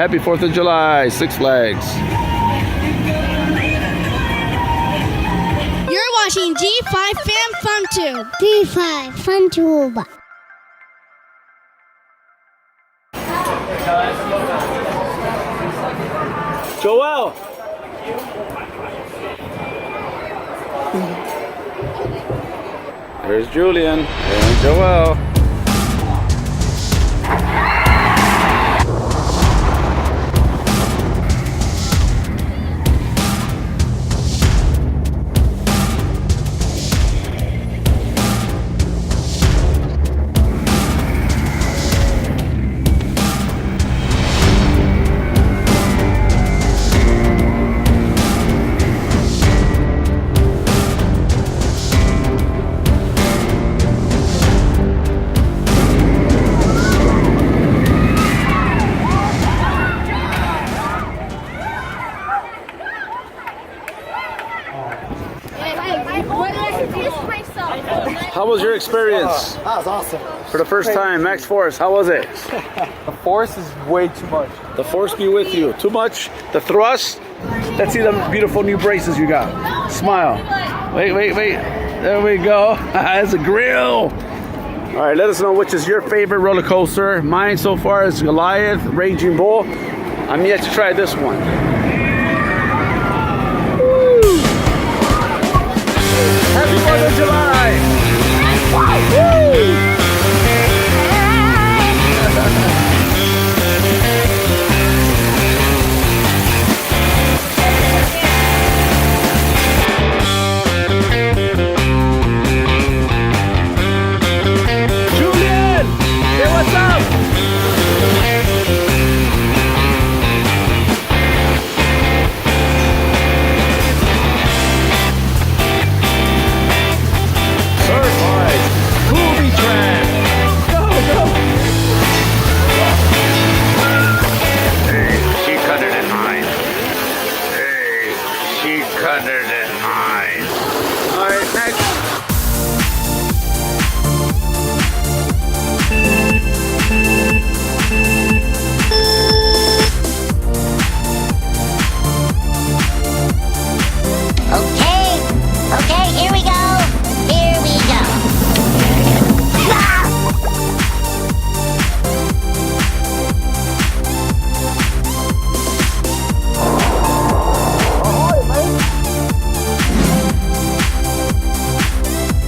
Happy 4th of July, Six Flags. You're watching G5FamFun Tube. G5FamFun Tube. Joel. There's Julian and Joel. How was your experience? That was awesome. For the first time, Maxx Force, how was it? The force is way too much. The force be with you. Too much? The thrust? Let's see the beautiful new braces you got. Smile. Wait. There we go. That's a grill. All right, let us know which is your favorite roller coaster. Mine so far is Goliath, Raging Bull. I'm yet to try this one. Woo! Happy 4th of July! Woo! Julian! Hey, what's up? Certified booby trap. Go. Hey, she cut it in mine. Hey, she cut it in mine. All right, next. Okay, here we go.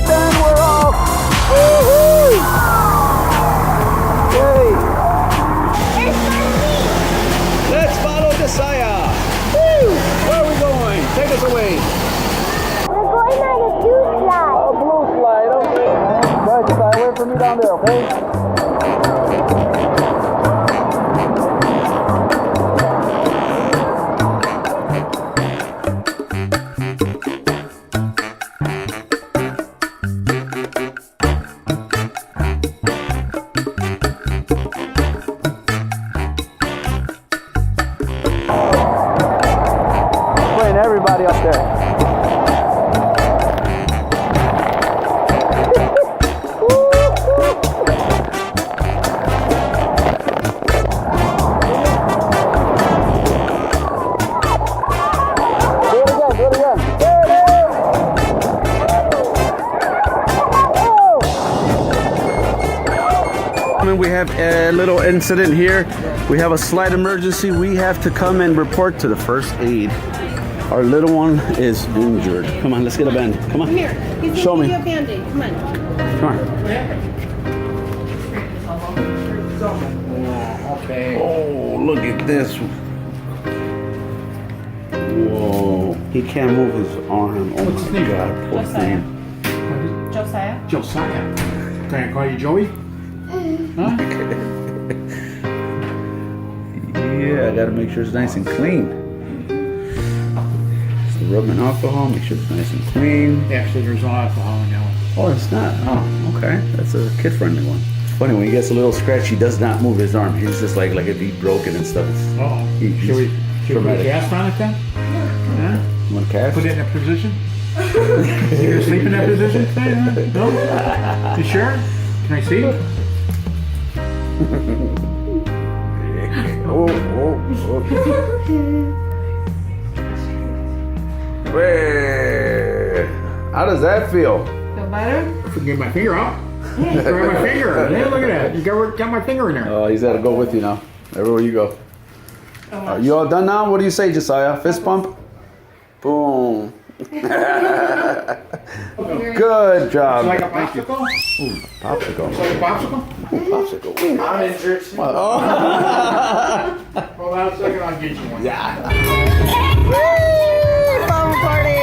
Then we're off. Woohoo! Yay! Let's follow JOSIAH. Woo! Where are we going? Take us away. We're going on a blue slide. A blue slide, okay. Guys, JOSIAH, wait for me down there, okay? Playing everybody up there. Do it again. We have a little incident here. We have a slight emergency. We have to come and report to the first aid. Our little one is injured. Come on, let's get a band. Come on. Come here. He's Show gonna me. give you a Band-Aid. Come on. Come on. Okay. Oh, look at this. Whoa. He can't move his arm. Oh What's his my name? God. Poor JOSIAH. thing. JOSIAH. JOSIAH. Can I call you Joey? Huh? Yeah, I gotta make sure it's nice and clean. So rubbing alcohol, make sure it's nice and clean. Actually, there's no alcohol in that one. Oh, it's not. Oh, okay. That's a kid-friendly one. It's funny when he gets a little scratch, he does not move his arm. He's just like if he's broken and stuff. It's, Uh-oh. he's Should we put a traumatic. cast on it then? Huh? You want a cast? Put it in that position? You gonna sleep in that position today, huh? No? You sure? Can I see? Oh, Wait. How does that feel? Feel better? Get my finger out. Grab my finger. Yeah, look at that. You got my finger in there. Oh, he's got to go with you now. Everywhere you go. You all done now? What do you say, Josiah? Fist pump? Boom. Good job. Like a popsicle? Ooh, popsicle. Like a popsicle? Ooh, popsicle. Ooh. I'm injured. Oh. Hold on a second, I'll get you one. Yeah. Fun party!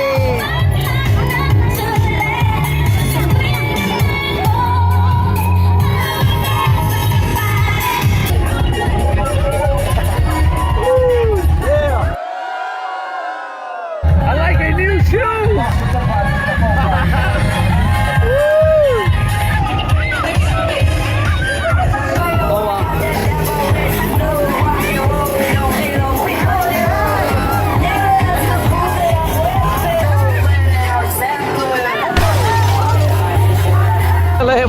I like a new shoes.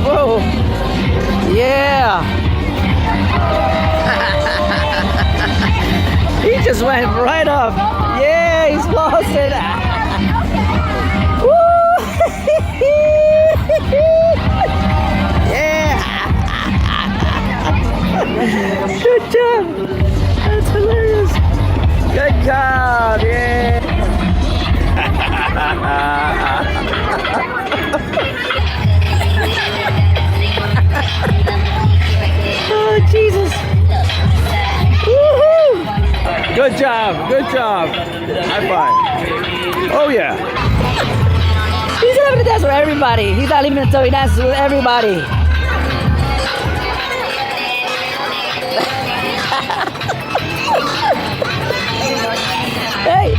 Whoa! Yeah! He just went right up. Yeah, he's lost it. Woo! Yeah! Good job. That's hilarious. Good job. Yeah. Oh, Jesus. Woohoo! Good job. Good job. High five. Oh, yeah. He's having to dance with everybody. He's not even until he dances with everybody. Hey.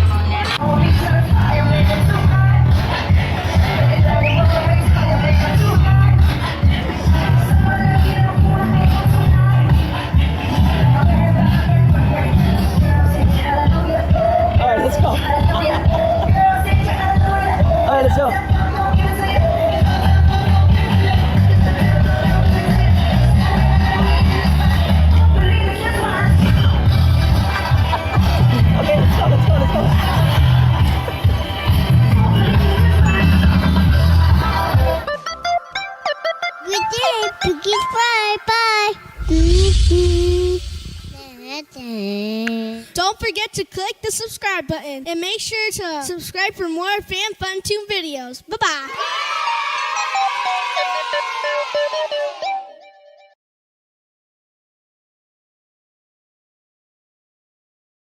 All right, let's go. All right, let's go. Okay, let's go, let's go, let's go. Good day, Piggy's bye bye. Don't forget to click the subscribe button and make sure to subscribe for more FamFun 2 videos. Bye-bye.